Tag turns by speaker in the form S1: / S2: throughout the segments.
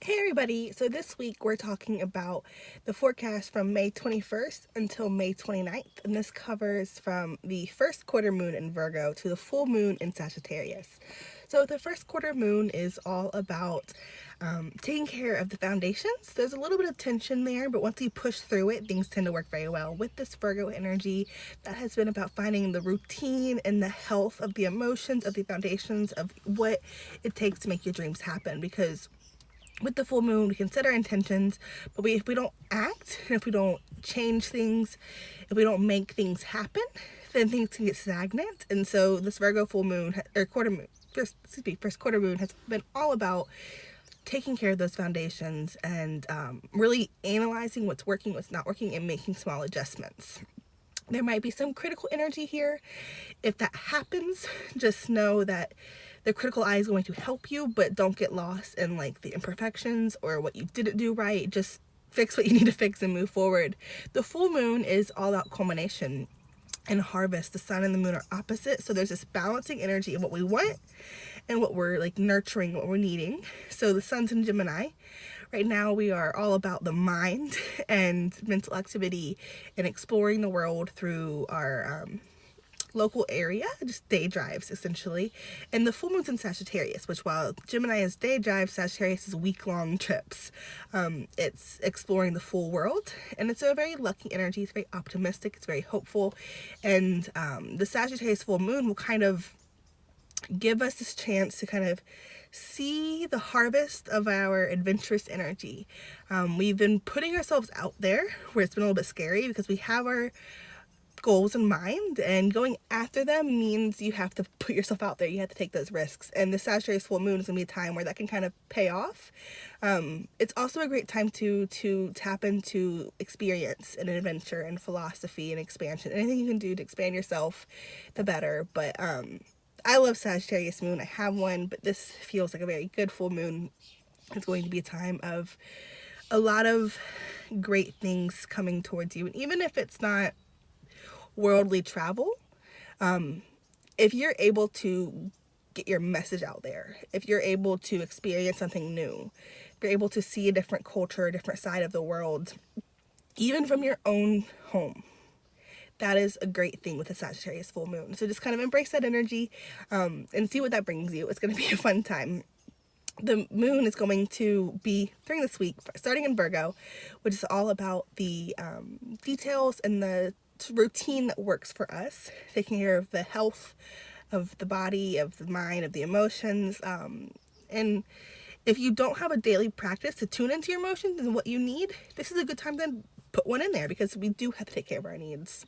S1: Hey everybody, so this week we're talking about the forecast from May 21st until May 29th, and this covers from the first quarter moon in Virgo to the full moon in Sagittarius. So the first quarter moon is all about taking care of the foundations. There's a little bit of tension there, but once you push through it, things tend to work very well. With this Virgo energy, that has been about finding the routine and the health of the emotions, of the foundations, of what it takes to make your dreams happen, because with the full moon, we can set our intentions, but if we don't act, and if we don't change things, if we don't make things happen, then things can get stagnant. And so this Virgo full moon, or quarter moon, first quarter moon has been all about taking care of those foundations and really analyzing what's working, what's not working, and making small adjustments. There might be some critical energy here. If that happens, just know that the critical eye is going to help you, but don't get lost in like the imperfections or what you didn't do right. Just fix what you need to fix and move forward. The full moon is all about culmination and harvest. The sun and the moon are opposite, so there's this balancing energy of what we want and what we're like nurturing, what we're needing. So the sun's in Gemini. Right now we are all about the mind and mental activity and exploring the world through our local area, just day drives essentially. And the full moon's in Sagittarius, which while Gemini is day drives, Sagittarius is week-long trips. It's exploring the full world, and it's a very lucky energy. It's very optimistic, it's very hopeful, and the Sagittarius full moon will kind of give us this chance to kind of see the harvest of our adventurous energy. We've been putting ourselves out there where it's been a little bit scary because we have our goals in mind, and going after them means you have to put yourself out there. You have to take those risks, and the Sagittarius full moon is going to be a time where that can kind of pay off. It's also a great time to tap into experience and adventure and philosophy and expansion. Anything you can do to expand yourself, the better. But I love Sagittarius moon. I have one, but this feels like a very good full moon. It's going to be a time of a lot of great things coming towards you, and even if it's not worldly travel, if you're able to get your message out there, if you're able to experience something new, if you're able to see a different culture, a different side of the world, even from your own home, that is a great thing with the Sagittarius full moon. So just kind of embrace that energy and see what that brings you. It's going to be a fun time. The moon is going to be during this week, starting in Virgo, which is all about the details and the routine that works for us, taking care of the health of the body, of the mind, of the emotions. And if you don't have a daily practice to tune into your emotions and what you need, this is a good time to put one in there, because we do have to take care of our needs.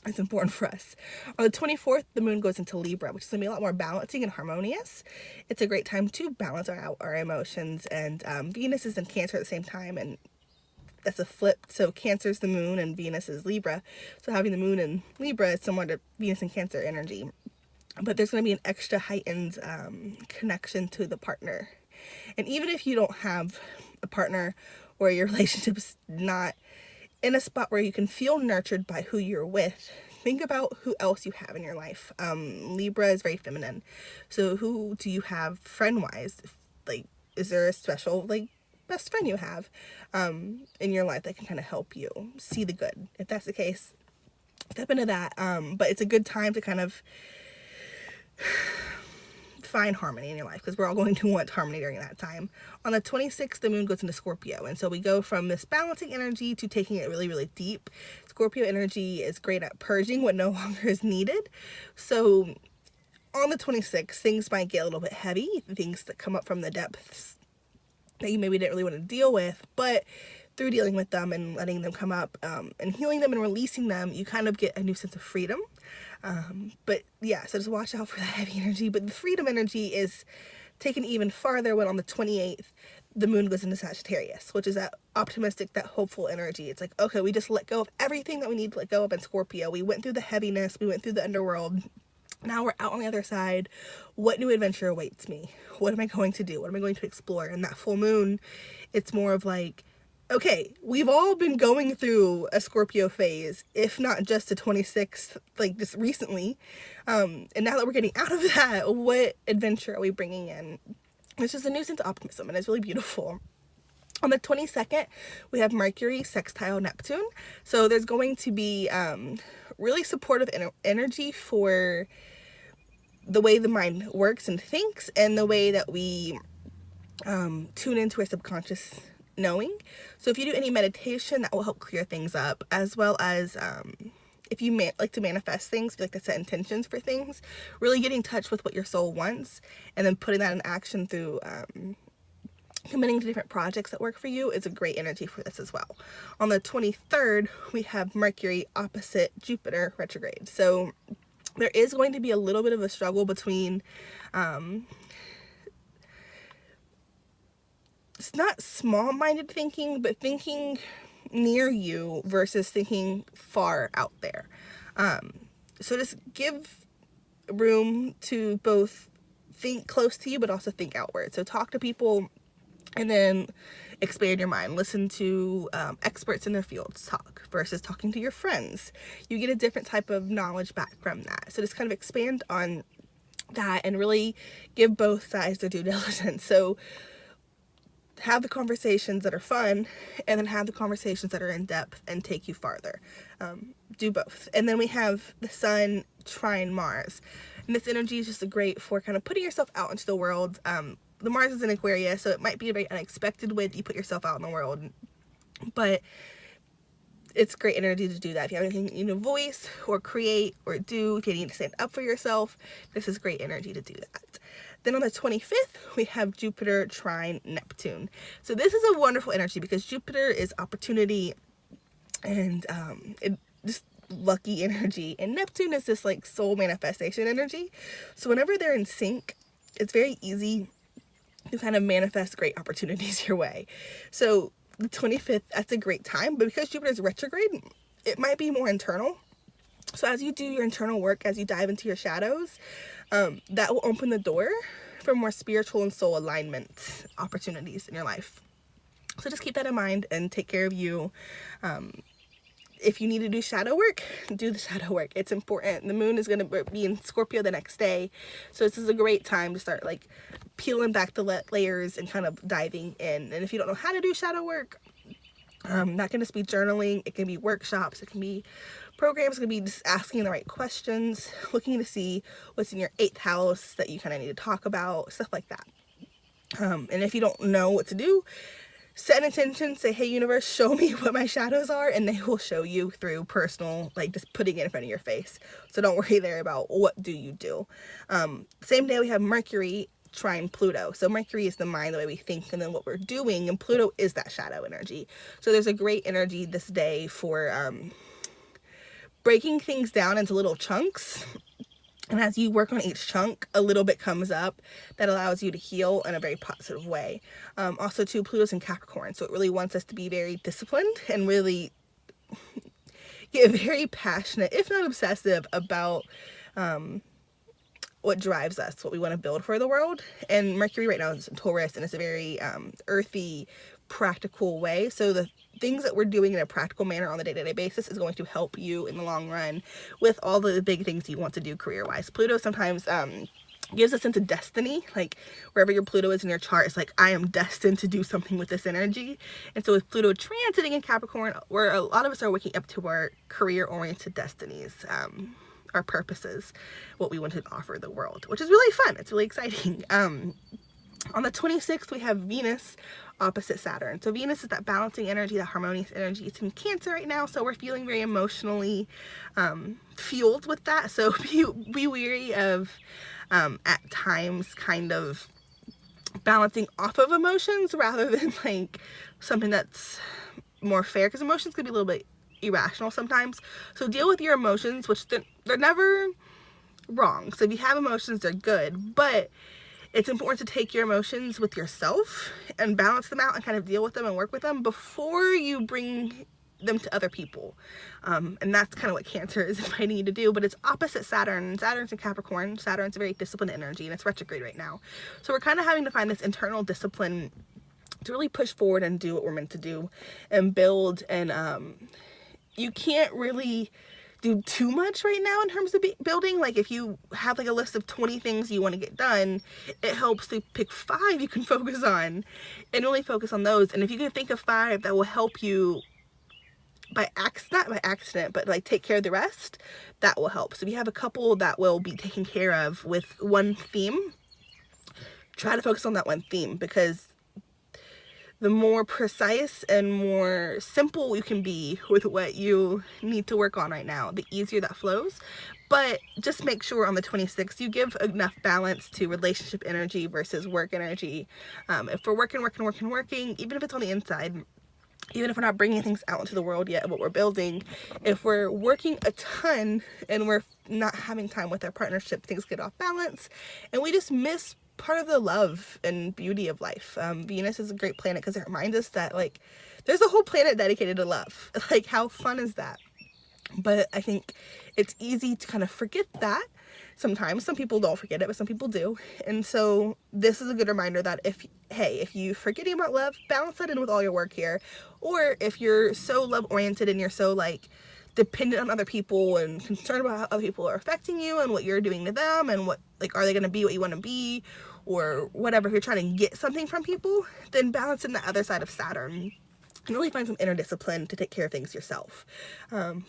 S1: It's important for us. On the 24th, the moon goes into Libra, which is going to be a lot more balancing and harmonious. It's a great time to balance our emotions, and Venus is in Cancer at the same time, and that's a flip. So Cancer's the moon and Venus is Libra. So having the moon in Libra is similar to Venus and Cancer energy. But there's going to be an extra heightened connection to the partner. And even if you don't have a partner, or your relationship is not in a spot where you can feel nurtured by who you're with, think about who else you have in your life. Libra is very feminine. So who do you have friend-wise? Like, is there a special, like, best friend you have in your life that can kind of help you see the good? If that's the case, step into that. But it's a good time to kind of find harmony in your life, because we're all going to want harmony during that time. On the 26th, the moon goes into Scorpio, and so we go from this balancing energy to taking it really, really deep. Scorpio energy is great at purging what no longer is needed. So on the 26th, things might get a little bit heavy, things that come up from the depths that you maybe didn't really want to deal with, but through dealing with them and letting them come up and healing them and releasing them, you kind of get a new sense of freedom. But yeah, so just watch out for that heavy energy. But the freedom energy is taken even farther when on the 28th, the moon goes into Sagittarius, which is that optimistic, that hopeful energy. It's like, okay, we just let go of everything that we need to let go of in Scorpio. We went through the heaviness, we went through the underworld. Now we're out on the other side. What new adventure awaits me? What am I going to do? What am I going to explore? And that full moon, it's more of like, okay, we've all been going through a Scorpio phase, if not just the 26th, like just recently. And now that we're getting out of that, what adventure are we bringing in? It's just a new sense of optimism, and it's really beautiful. On the 22nd, we have Mercury sextile Neptune. So there's going to be really supportive energy for the way the mind works and thinks, and the way that we tune into our subconscious knowing. So if you do any meditation, that will help clear things up, as well as if you like to manifest things, if you like to set intentions for things, really getting in touch with what your soul wants, and then putting that in action through committing to different projects that work for you is a great energy for this as well. On the 23rd, we have Mercury opposite Jupiter retrograde. So there is going to be a little bit of a struggle between it's not small-minded thinking, but thinking near you versus thinking far out there. So just give room to both think close to you, but also think outward. So talk to people and then expand your mind. Listen to experts in their fields talk versus talking to your friends. You get a different type of knowledge back from that. So just kind of expand on that and really give both sides their due diligence. So have the conversations that are fun, and then have the conversations that are in depth and take you farther. Do both. And then we have the Sun trine Mars. And this energy is just great for kind of putting yourself out into the world. The Mars is in Aquarius, so it might be a very unexpected way that you put yourself out in the world, but it's great energy to do that. If you have anything you need to voice or create or do, if you need to stand up for yourself, this is great energy to do that. Then on the 25th, we have Jupiter trine Neptune. So this is a wonderful energy because Jupiter is opportunity and it just lucky energy, and Neptune is this like soul manifestation energy. So whenever they're in sync, it's very easy to kind of manifest great opportunities your way. So the 25th, that's a great time, but because Jupiter's retrograde, it might be more internal. So as you do your internal work, as you dive into your shadows, that will open the door for more spiritual and soul alignment opportunities in your life. So just keep that in mind and take care of you. If you need to do shadow work, do the shadow work. It's important. The moon is going to be in Scorpio the next day. So this is a great time to start like peeling back the layers and kind of diving in. And if you don't know how to do shadow work, that can just be journaling. It can be workshops. It can be programs. It can be just asking the right questions, looking to see what's in your 8th house that you kind of need to talk about, stuff like that. And if you don't know what to do, set an intention, say, hey, universe, show me what my shadows are, and they will show you through personal, like just putting it in front of your face. So don't worry there about what do you do. Same day we have Mercury trine Pluto. So Mercury is the mind, the way we think, and then what we're doing, and Pluto is that shadow energy. So there's a great energy this day for breaking things down into little chunks. And as you work on each chunk, a little bit comes up that allows you to heal in a very positive way. Also, too, Pluto's in Capricorn, so it really wants us to be very disciplined and really get very passionate, if not obsessive, about what drives us, what we want to build for the world. And Mercury right now is in Taurus, and it's a very earthy, practical way. So the things that we're doing in a practical manner on the day-to-day basis is going to help you in the long run with all the big things you want to do career-wise. Pluto sometimes gives a sense of destiny, like wherever your Pluto is in your chart, it's like, I am destined to do something with this energy. And so with Pluto transiting in Capricorn, where a lot of us are waking up to our career-oriented destinies, our purposes, what we want to offer the world, which is really fun. It's really exciting. On the 26th, we have Venus opposite Saturn. So Venus is that balancing energy, that harmonious energy. It's in Cancer right now, so we're feeling very emotionally fueled with that. So be wary of, at times, kind of balancing off of emotions rather than like something that's more fair, because emotions can be a little bit irrational sometimes. So deal with your emotions, which they're never wrong. So if you have emotions, they're good, but it's important to take your emotions with yourself and balance them out and kind of deal with them and work with them before you bring them to other people. And that's kind of what Cancer is inviting you to do, but it's opposite Saturn. Saturn's in Capricorn. Saturn's a very disciplined energy, and it's retrograde right now. So we're kind of having to find this internal discipline to really push forward and do what we're meant to do and build. And you can't really do too much right now in terms of building. Like if you have like a list of 20 things you want to get done, it helps to pick 5 you can focus on and only focus on those. And if you can think of 5 that will help you not by accident, but like take care of the rest, that will help. So if you have a couple that will be taken care of with one theme, try to focus on that one theme, because the more precise and more simple you can be with what you need to work on right now, the easier that flows. But just make sure on the 26th you give enough balance to relationship energy versus work energy. If we're working, even if it's on the inside, even if we're not bringing things out into the world yet, what we're building, if we're working a ton and we're not having time with our partnership, things get off balance and we just miss part of the love and beauty of life. Venus is a great planet because it reminds us that like there's a whole planet dedicated to love. Like how fun is that? But I think it's easy to kind of forget that sometimes. Some people don't forget it, but some people do. And so this is a good reminder that if you're forgetting about love, balance that in with all your work here. Or if you're so love oriented and you're so like dependent on other people and concerned about how other people are affecting you and what you're doing to them and what, like, are they going to be what you want to be or whatever, if you're trying to get something from people, then balance in the other side of Saturn and really find some inner discipline to take care of things yourself.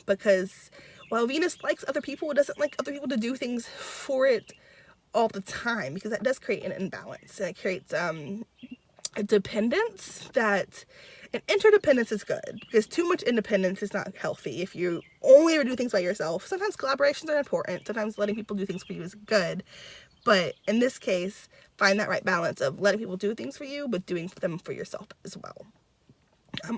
S1: Because while Venus likes other people, it doesn't like other people to do things for it all the time, because that does create an imbalance, and it creates a dependence that, and interdependence is good, because too much independence is not healthy. If you only ever do things by yourself, sometimes collaborations are important, sometimes letting people do things for you is good, but in this case, find that right balance of letting people do things for you, but doing them for yourself as well.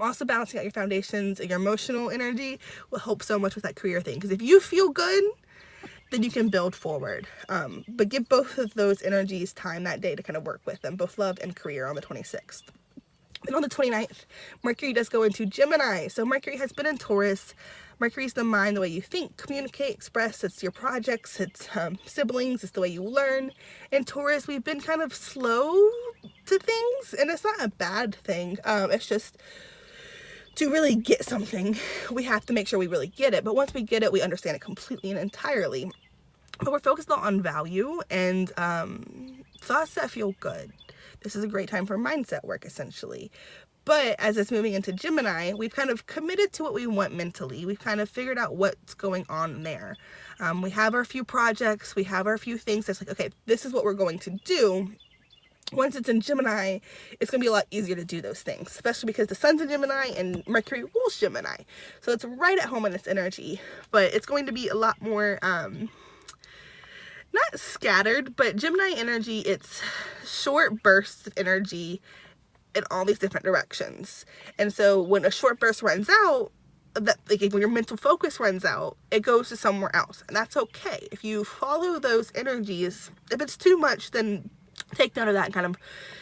S1: Also balancing out your foundations and your emotional energy will help so much with that career thing, because if you feel good, then you can build forward. But give both of those energies time that day to kind of work with them, both love and career, on the 26th. Then on the 29th, Mercury does go into Gemini. So Mercury has been in Taurus. Mercury's the mind, the way you think, communicate, express. It's your projects, it's siblings, it's the way you learn. In Taurus, we've been kind of slow to things, and it's not a bad thing. It's just to really get something, we have to make sure we really get it. But once we get it, we understand it completely and entirely. But we're focused on value and thoughts that feel good. This is a great time for mindset work, essentially. But as it's moving into Gemini, we've kind of committed to what we want mentally. We've kind of figured out what's going on there. We have our few projects. We have our few things that's like, okay, this is what we're going to do. Once it's in Gemini, it's going to be a lot easier to do those things, especially because the sun's in Gemini and Mercury rules Gemini. So it's right at home in its energy, but it's going to be a lot more, not scattered, but Gemini energy, it's short bursts of energy in all these different directions. And so when a short burst runs out, that, like, when your mental focus runs out, it goes to somewhere else. And that's okay. If you follow those energies, if it's too much, then take note of that and kind of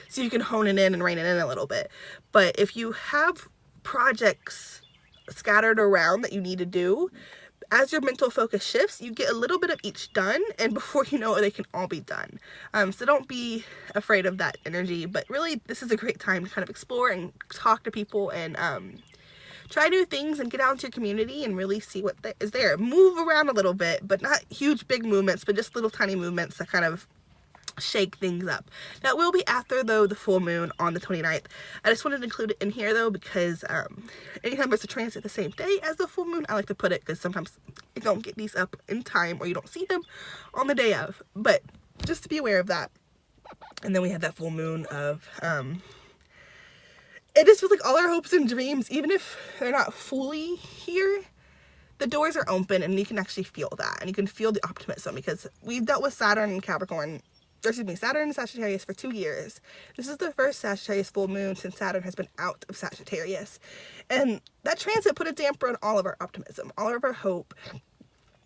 S1: see if you can hone it in and rein it in a little bit. But if you have projects scattered around that you need to do, as your mental focus shifts, you get a little bit of each done, and before you know it, they can all be done. So don't be afraid of that energy, but really this is a great time to kind of explore and talk to people and try new things and get out into your community and really see what is there. Move around a little bit, but not huge big movements, but just little tiny movements that kind of shake things up. That will be after, though, the full moon on the 29th. I just wanted to include it in here, though, because anytime there's a transit the same day as the full moon, I like to put it, because sometimes you don't get these up in time or you don't see them on the day of. But just to be aware of that. And then we have that full moon of it just feels like all our hopes and dreams, even if they're not fully here, the doors are open and you can actually feel that, and you can feel the optimism, because we've dealt with Saturn and Saturn and Sagittarius for 2 years. This is the first Sagittarius full moon since Saturn has been out of Sagittarius. And that transit put a damper on all of our optimism, all of our hope.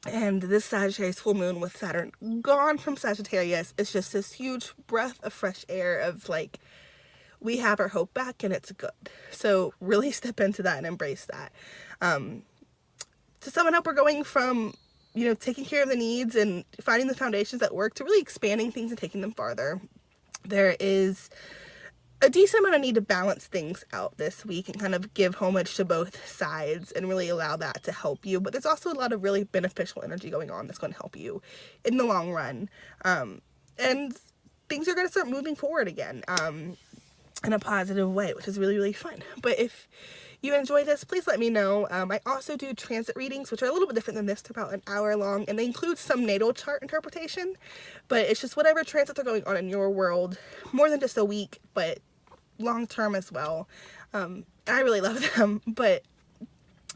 S1: And this Sagittarius full moon with Saturn gone from Sagittarius is just this huge breath of fresh air of like, we have our hope back and it's good. So really step into that and embrace that. To sum it up, we're going from, you know, taking care of the needs and finding the foundations that work to really expanding things and taking them farther. There is a decent amount of need to balance things out this week and kind of give homage to both sides and really allow that to help you. But there's also a lot of really beneficial energy going on that's going to help you in the long run. And things are going to start moving forward again in a positive way, which is really, really fun. But if you enjoy this, please let me know. I also do transit readings, which are a little bit different than this. They're about an hour long, and they include some natal chart interpretation, but it's just whatever transits are going on in your world, more than just a week, but long term as well. I really love them, but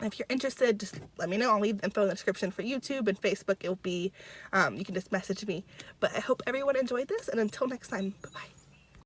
S1: if you're interested, just let me know. I'll leave the info in the description for YouTube and Facebook. It'll be, you can just message me. But I hope everyone enjoyed this, and until next time, bye-bye.